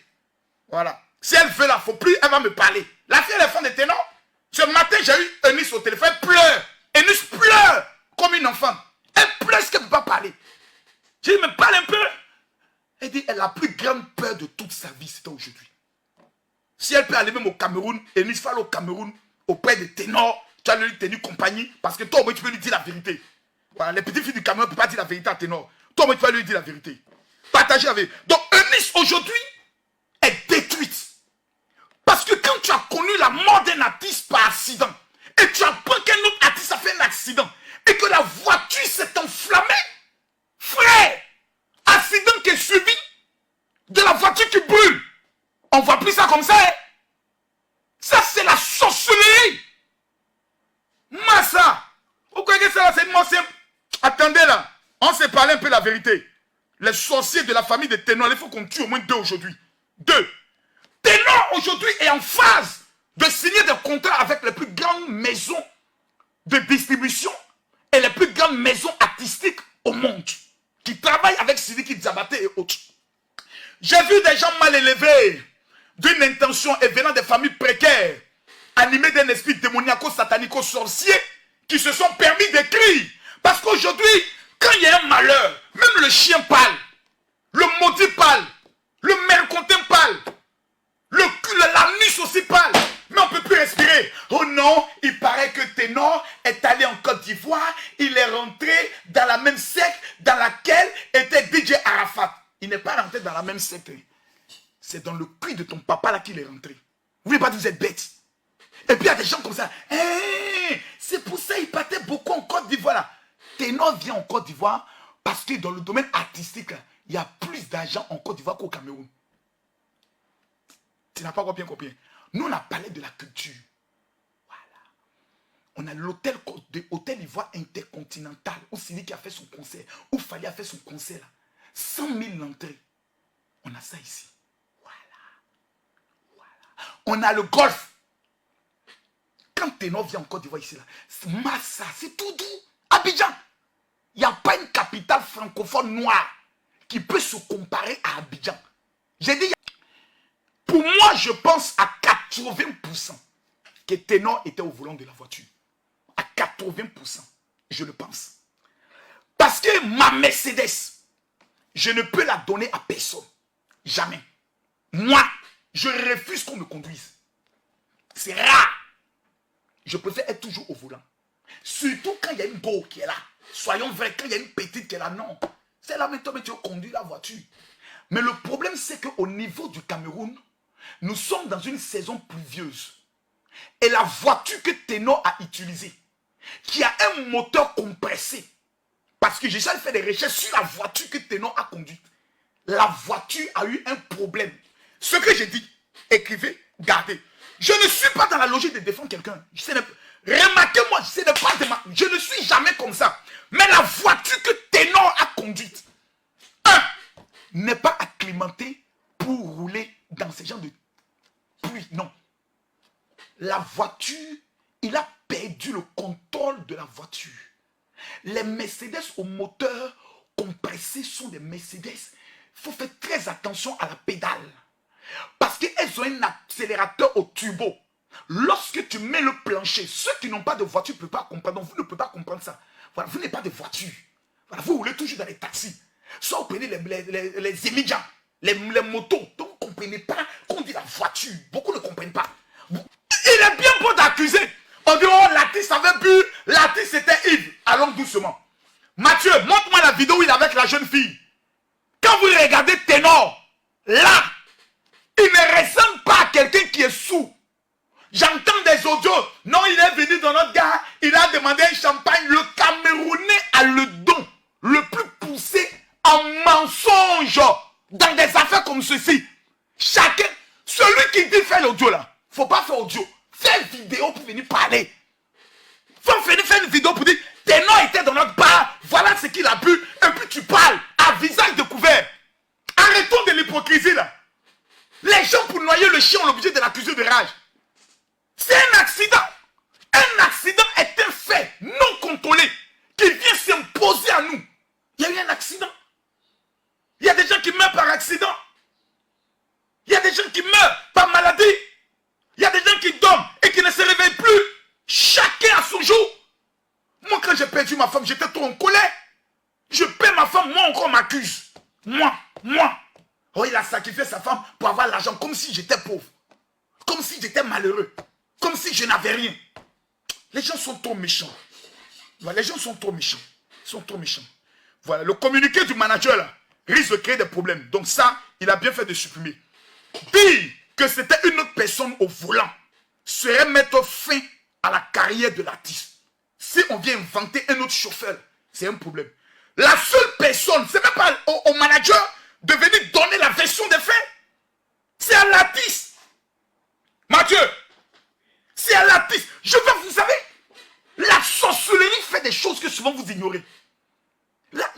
Voilà. Si elle veut, il ne faut plus, elle va me parler. La fille, les fonds de Ténor. Ce matin, j'ai eu Eunice au téléphone. Elle pleure. Eunice pleure comme une enfant. Elle pleure parce qu'elle ne peut pas parler. J'ai dit, mais parle un peu. Elle dit, elle a la plus grande peur de toute sa vie, c'était aujourd'hui. Si elle peut aller même au Cameroun, Eunice va aller au Cameroun, auprès de Ténor, tu vas lui tenir compagnie, parce que toi, au moins, tu peux lui dire la vérité. Voilà, les petites filles du Cameroun ne peuvent pas dire la vérité à Ténor. Toi, au moins, tu vas lui dire la vérité. Partager la vérité. Donc, Eunice, aujourd'hui, est détruite. Parce que quand tu as connu la mort d'un artiste par accident, et tu apprends qu'un autre artiste a fait un accident, et que la voiture s'est enflammée, frère, accident qui est suivi de la voiture qui brûle. On ne voit plus ça comme ça. Hein? Ça, c'est la sorcellerie. Massa. Vous croyez que ça, c'est moi simple? Attendez là. On s'est parlé un peu la vérité. Les sorciers de la famille de Ténor, il faut qu'on tue au moins 2 aujourd'hui. 2. Ténor aujourd'hui est en phase de signer des contrats avec les plus grandes maisons de distribution et les plus grandes maisons artistiques au monde qui travaillent avec Sidiki Diabaté et autres. J'ai vu des gens mal élevés d'une intention et venant des familles précaires, animés d'un esprit démoniaco-satanico-sorcier qui se sont permis d'écrire. Parce qu'aujourd'hui, quand il y a un malheur, même le chien parle, le maudit parle, le mercontin parle, la niche aussi parle, mais on ne peut plus respirer. Oh non, il paraît que Ténor est allé en Côte d'Ivoire, il est rentré dans la même secte dans laquelle était DJ Arafat. Il n'est pas rentré dans la même secte. C'est dans le cul de ton papa là qu'il est rentré. Vous ne voulez pas dire que vous êtes bête. Et puis il y a des gens comme ça. Hey, c'est pour ça qu'il partait beaucoup en Côte d'Ivoire là. Ténor vient en Côte d'Ivoire parce que dans le domaine artistique, là, il y a plus d'argent en Côte d'Ivoire qu'au Cameroun. Tu n'as pas bien compris. Nous, on a parlé de la culture. Voilà. On a l'hôtel Ivoire Intercontinental où Sidi qui a fait son concert, où Fali a fait son concert là. 100 000 entrées. On a ça ici. Voilà. On a le golf. Quand Ténor vient en Côte d'Ivoire ici, là, c'est Massa, c'est tout doux. Abidjan. Il n'y a pas une capitale francophone noire qui peut se comparer à Abidjan. J'ai dit, pour moi, je pense à 80% que Ténor était au volant de la voiture. À 80%. Je le pense. Parce que ma Mercedes, je ne peux la donner à personne. Jamais. Moi, je refuse qu'on me conduise. C'est rare. Je préfère être toujours au volant. Surtout quand il y a une go qui est là. Soyons vrais, quand il y a une petite qui est là, non. C'est là maintenant que tu conduis la voiture. Mais le problème, c'est qu'au niveau du Cameroun, nous sommes dans une saison pluvieuse. Et la voiture que Ténor a utilisée, qui a un moteur compressé, parce que j'ai déjà fait des recherches sur la voiture que Ténor a conduite. La voiture a eu un problème. Ce que j'ai dit, écrivez, gardez. Je ne suis pas dans la logique de défendre quelqu'un. Remarquez-moi, je ne suis jamais comme ça. Mais la voiture que Ténor a conduite, n'est pas acclimatée pour rouler dans ce genre de pluie. Non. La voiture, il a perdu le contrôle de la voiture. Les Mercedes au moteur compressé sont des Mercedes. Il faut faire très attention à la pédale. Parce qu'elles ont un accélérateur au turbo. Lorsque tu mets le plancher, ceux qui n'ont pas de voiture ne peuvent pas comprendre. Donc vous ne pouvez pas comprendre ça. Voilà, vous n'avez pas de voiture. Voilà, vous roulez toujours dans les taxis. Soit vous prenez les immigrants, les motos. Donc vous ne comprenez pas qu'on dit la voiture. Beaucoup ne comprennent pas. Il est bien beau d'accuser. On dit, oh, l'artiste avait bu, l'artiste était ivre. Allons doucement. Mathieu, montre-moi la vidéo où il est avec la jeune fille. Quand vous regardez Ténor, là, il ne ressemble pas à quelqu'un qui est sourd. J'entends des audios. Non, il est venu dans notre gare, il a demandé un champagne. Le Camerounais a le don le plus poussé en mensonge dans des affaires comme ceci. Chacun, celui qui dit faire l'audio là, il ne faut pas faire audio. Fais une vidéo pour venir parler. Il faut venir faire une vidéo pour dire Ténor était dans notre bar, voilà ce qu'il a bu, et puis tu parles à visage découvert. Arrêtons de l'hypocrisie là. Les gens pour noyer le chien ont l'objet de l'accuser de rage. C'est un accident. Un accident est un fait non contrôlé qui vient s'imposer à nous. Il y a eu un accident. Il y a des gens qui meurent par accident. Il y a des gens qui meurent par maladie. Il y a des gens qui dorment et qui ne se réveillent plus. Chacun a son jour. Moi, quand j'ai perdu ma femme, j'étais trop en colère. Je perds ma femme, moi encore on m'accuse. Moi. Oh, il a sacrifié sa femme pour avoir l'argent comme si j'étais pauvre. Comme si j'étais malheureux. Comme si je n'avais rien. Les gens sont trop méchants. Voilà, les gens sont trop méchants. Ils sont trop méchants. Voilà, le communiqué du manager là risque de créer des problèmes. Donc ça, il a bien fait de supprimer. Dire que c'était une autre personne au volant serait mettre fin à la carrière de l'artiste. Si on vient inventer un autre chauffeur, c'est un problème. La seule personne, c'est même pas au manager de venir donner la version des faits. C'est à l'artiste. Mathieu, c'est à l'artiste. Je veux, vous savez, la sorcellerie fait des choses que souvent vous ignorez. Là,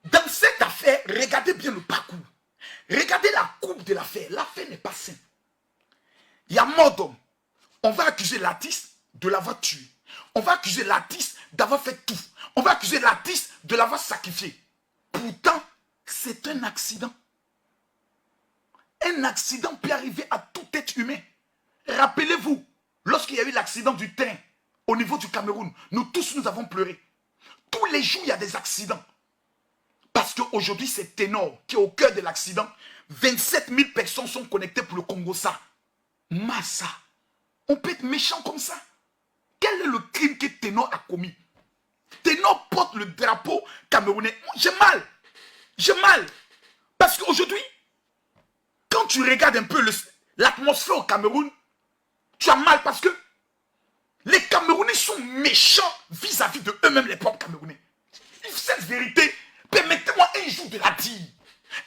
dans cette affaire, regardez bien le parcours. Regardez la coupe de l'affaire. L'affaire n'est pas simple. Il y a mort d'homme. On va accuser l'artiste de l'avoir tué. On va accuser l'artiste d'avoir fait tout. On va accuser l'artiste de l'avoir sacrifié. Pourtant, c'est un accident. Un accident peut arriver à tout être humain. Rappelez-vous, lorsqu'il y a eu l'accident du train au niveau du Cameroun, nous tous nous avons pleuré. Tous les jours, il y a des accidents. Parce qu'aujourd'hui, c'est Ténor qui est au cœur de l'accident. 27 000 personnes sont connectées pour le Congo-Ça. Massa. On peut être méchant comme ça. Quel est le crime que Ténor a commis? Ténor porte le drapeau camerounais. J'ai mal. J'ai mal. Parce qu'aujourd'hui, quand tu regardes un peu l'atmosphère au Cameroun, tu as mal parce que les Camerounais sont méchants vis-à-vis de eux-mêmes, les propres Camerounais. Cette vérité, permettez-moi un jour de la dire.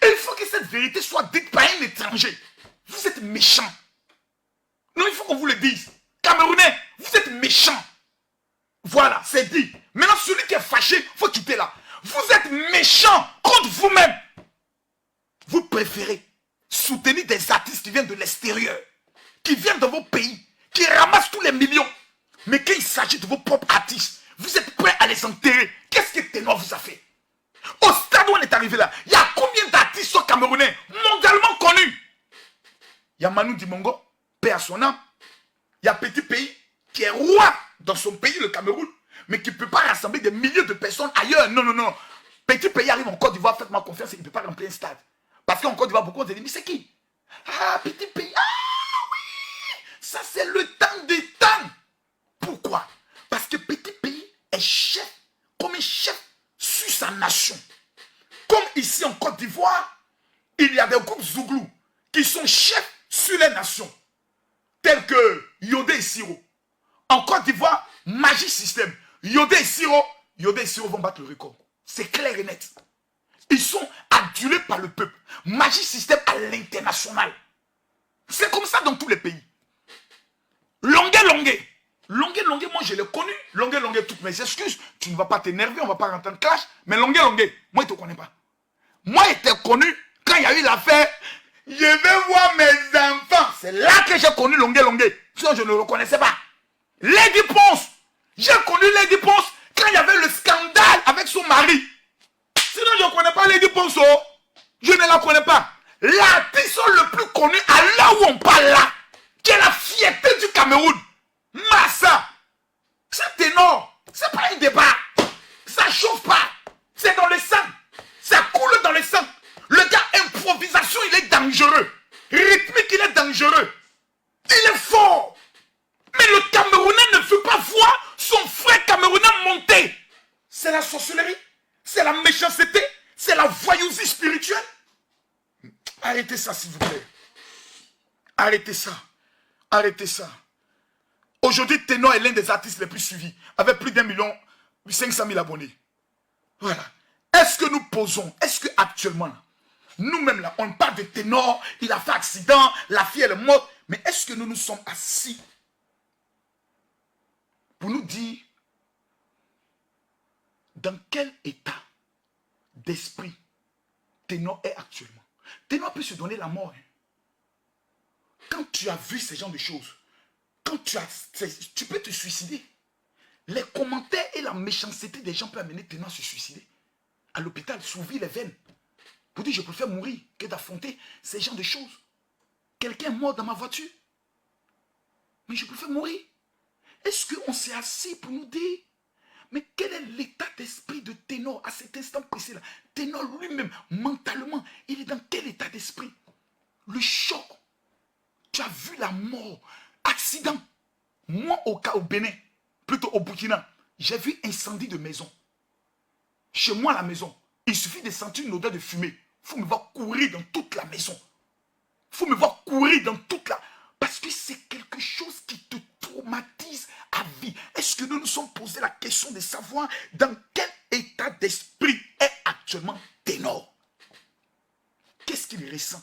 Et il faut que cette vérité soit dite par un étranger. Vous êtes méchants. Non, il faut qu'on vous le dise. Camerounais, vous êtes méchants. Voilà, c'est dit. Maintenant, celui qui est fâché, il faut quitter là. Vous êtes méchants contre vous-même. Vous préférez soutenir des artistes qui viennent de l'extérieur, qui viennent de vos pays, qui ramassent tous les millions. Mais quand il s'agit de vos propres artistes, vous êtes prêts à les enterrer. Qu'est-ce que Ténor vous a fait? Au stade où on est arrivé là, il y a combien d'artistes camerounais mondialement connus? Il y a Manu Dimongo, paix à son âme. Il y a Petit Pays qui est roi dans son pays, le Cameroun, mais qui ne peut pas rassembler des milliers de personnes ailleurs. Non, non, non. Petit Pays arrive en Côte d'Ivoire, faites-moi confiance, il ne peut pas remplir un stade. Parce qu'en Côte d'Ivoire, beaucoup ont dit, mais c'est qui? Ah, Petit Pays. Ah oui, ça c'est le temps des temps. Pourquoi? Parce que Petit Zouglou, qui sont chefs sur les nations, tels que Yodé et Siro. En Côte d'Ivoire, Magie Système. Yodé et Siro vont battre le record. C'est clair et net. Ils sont adulés par le peuple. Magie Système à l'international. C'est comme ça dans tous les pays. Longué, moi je l'ai connu. Longué, toutes mes excuses. Tu ne vas pas t'énerver, on ne va pas rentrer en clash. Mais Longué, moi je ne te connais pas. Moi il était connu quand il y a eu l'affaire. Je vais voir mes enfants. C'est là que j'ai connu Longué. Sinon je ne le connaissais pas. Lady Ponce. J'ai connu Lady Ponce quand il y avait le scandale avec son mari. Sinon je ne connais pas Lady Ponce. Oh. Je ne la connais pas. L'artiste le plus connu à l'heure où on parle là, qui est la fierté du Cameroun, Massa. C'est ténor. C'est pas un débat. Ça chauffe pas. C'est dans le sang. Ça coule dans le sang. Le gars, improvisation, il est dangereux. Rythmique, il est dangereux. Il est fort. Mais le Camerounais ne veut pas voir son frère Camerounais monter. C'est la sorcellerie. C'est la méchanceté. C'est la voyousie spirituelle. Arrêtez ça, s'il vous plaît. Arrêtez ça. Arrêtez ça. Aujourd'hui, Ténor est l'un des artistes les plus suivis, avec plus d'1,5 million abonnés. Voilà. Est-ce que nous posons, est-ce que actuellement, nous-mêmes là, on parle de Ténor, il a fait accident, la fille elle est morte, mais est-ce que nous nous sommes assis pour nous dire dans quel état d'esprit Ténor est actuellement? Ténor peut se donner la mort. Hein. Quand tu as vu ce genre de choses, quand tu peux te suicider. Les commentaires et la méchanceté des gens peuvent amener Ténor à se suicider. À l'hôpital, s'ouvrir les veines. Pour dire, je préfère mourir que d'affronter ces genres de choses. Quelqu'un est mort dans ma voiture. Mais je préfère mourir. Est-ce qu'on s'est assis pour nous dire, mais quel est l'état d'esprit de Ténor à cet instant précis-là? Ténor lui-même, mentalement, il est dans quel état d'esprit? Le choc. Tu as vu la mort. Accident. Moi, au Bénin, plutôt au Burkina, j'ai vu incendie de maison. Chez moi, à la maison, il suffit de sentir une odeur de fumée. Il faut me voir courir dans toute la maison. Il faut me voir courir dans toute la... Parce que c'est quelque chose qui te traumatise à vie. Est-ce que nous nous sommes posé la question de savoir dans quel état d'esprit est actuellement Ténor? Qu'est-ce qu'il ressent?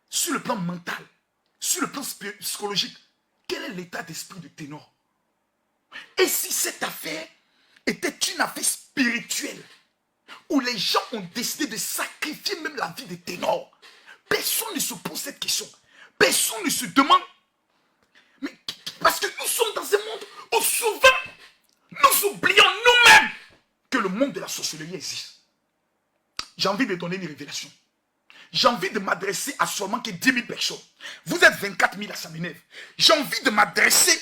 Sur le plan mental, sur le plan psychologique, quel est l'état d'esprit de Ténor? Et si cette affaire était une affaire spirituelle, où les gens ont décidé de sacrifier même la vie de Ténor, personne ne se pose cette question. Personne ne se demande. Mais parce que nous sommes dans un monde où souvent, nous oublions nous-mêmes que le monde de la sorcellerie existe. J'ai envie de donner une révélation. J'ai envie de m'adresser à seulement que 10 000 personnes. Vous êtes 24 000 à ça m'énerve. J'ai envie de m'adresser.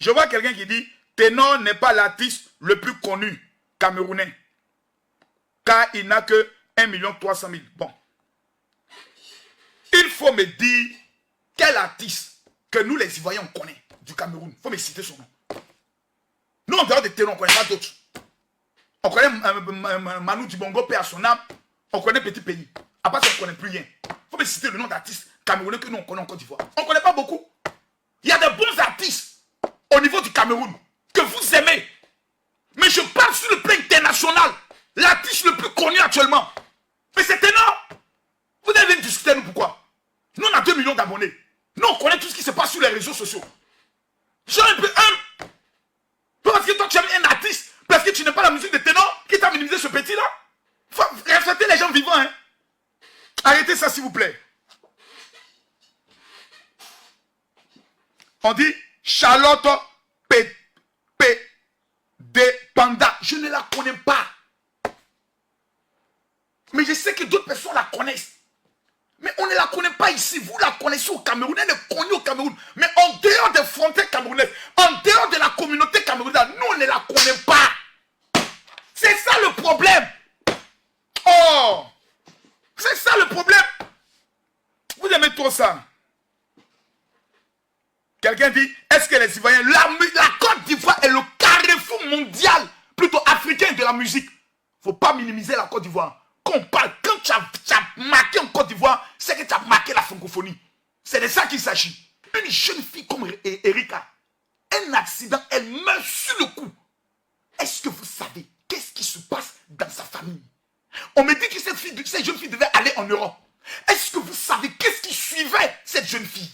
Je vois quelqu'un qui dit, Ténor n'est pas l'artiste le plus connu camerounais. Car il n'a que 1 300 000. Bon. Il faut me dire quel artiste que nous les Ivoiriens on connaît du Cameroun. Il faut me citer son nom. Nous, en dehors de Ténor, on ne connaît pas d'autres. On connaît Manu Dibongo, paix à son âme. On connaît Petit Pays. À part ça, on ne connaît plus rien. Il faut me citer le nom d'artistes camerounais que nous, on connaît en Côte d'Ivoire. On ne connaît pas beaucoup. Il y a de bons artistes au niveau du Cameroun que vous aimez. Mais je parle sur le plan international. L'artiste le plus connu actuellement. Mais c'est Ténor. Vous devez discuter nous pourquoi. Nous, on a 2 millions d'abonnés. Nous, on connaît tout ce qui se passe sur les réseaux sociaux. J'ai un peu parce que toi tu aimes un artiste, parce que tu n'aimes pas la musique de Ténor, qui t'a minimisé ce petit-là. Faut respecter les gens vivants. Hein. Arrêtez ça s'il vous plaît. On dit Charlotte Panda. Je ne la connais pas. Mais je sais que d'autres personnes la connaissent. Mais on ne la connaît pas ici. Vous la connaissez au Cameroun. Elle est connue au Cameroun. Mais en dehors des frontières camerounaises, en dehors de la communauté camerounaise, nous, on ne la connaît pas. C'est ça le problème. Oh! C'est ça le problème. Vous aimez trop ça. Quelqu'un dit, est-ce que les Ivoiriens, la Côte d'Ivoire est le carré fou mondial, plutôt africain de la musique. Faut pas minimiser la Côte d'Ivoire. Quand on parle, quand tu as marqué en Côte d'Ivoire, c'est que tu as marqué la francophonie. C'est de ça qu'il s'agit. Une jeune fille comme Erika, un accident, elle meurt sur le coup. Est-ce que vous savez qu'est-ce qui se passe dans sa famille? On me dit que cette jeune fille devait aller en Europe. Est-ce que vous savez qu'est-ce qui suivait cette jeune fille?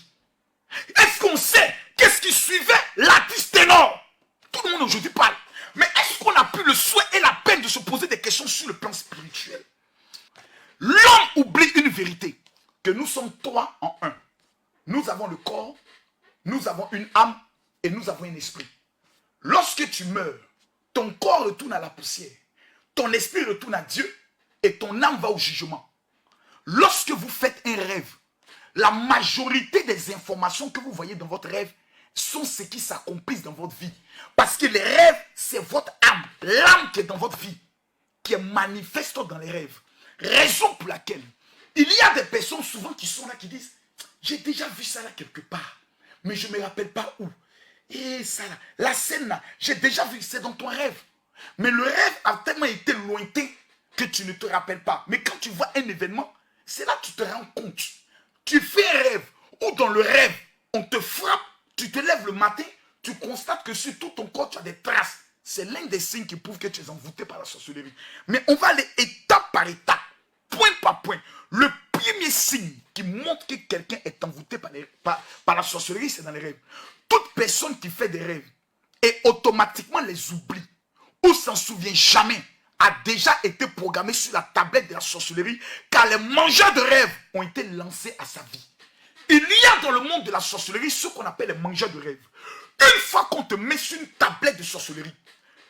Est-ce qu'on sait qu'est-ce qui suivait l'artiste ténor? Tout le monde aujourd'hui parle. Mais est-ce qu'on a plus le souhait et la peine de se poser des questions sur le plan spirituel? L'homme oublie une vérité, que nous sommes trois en un. Nous avons le corps, nous avons une âme et nous avons un esprit. Lorsque tu meurs, ton corps retourne à la poussière, ton esprit retourne à Dieu et ton âme va au jugement. Lorsque vous faites un rêve, la majorité des informations que vous voyez dans votre rêve sont ce qui s'accomplissent dans votre vie. Parce que les rêves, c'est votre âme, l'âme qui est dans votre vie, qui est manifeste dans les rêves. Raison pour laquelle il y a des personnes souvent qui sont là, qui disent, j'ai déjà vu ça là quelque part, mais je ne me rappelle pas où. Et ça là, la scène là, j'ai déjà vu, c'est dans ton rêve. Mais le rêve a tellement été lointain que tu ne te rappelles pas. Mais quand tu vois un événement, c'est là que tu te rends compte. Tu fais un rêve, ou dans le rêve, on te frappe, tu te lèves le matin, tu constates que sur tout ton corps, tu as des traces. C'est l'un des signes qui prouvent que tu es envoûté par la sorcellerie. Mais on va aller étape par étape, point par point. Le premier signe qui montre que quelqu'un est envoûté par la sorcellerie, c'est dans les rêves. Toute personne qui fait des rêves et automatiquement les oublie ou s'en souvient jamais, a déjà été programmé sur la tablette de la sorcellerie, car les mangeurs de rêves ont été lancés à sa vie. Il y a dans le monde de la sorcellerie ce qu'on appelle les mangeurs de rêves. Une fois qu'on te met sur une tablette de sorcellerie,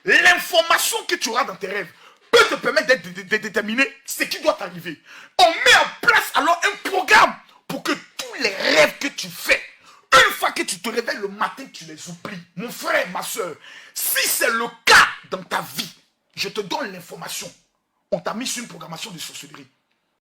l'information que tu auras dans tes rêves peut te permettre de déterminer ce qui doit t'arriver. On met en place alors un programme pour que tous les rêves que tu fais, une fois que tu te réveilles le matin, tu les oublies. Mon frère, ma soeur, si c'est le cas dans ta vie, je te donne l'information. On t'a mis sur une programmation de sorcellerie.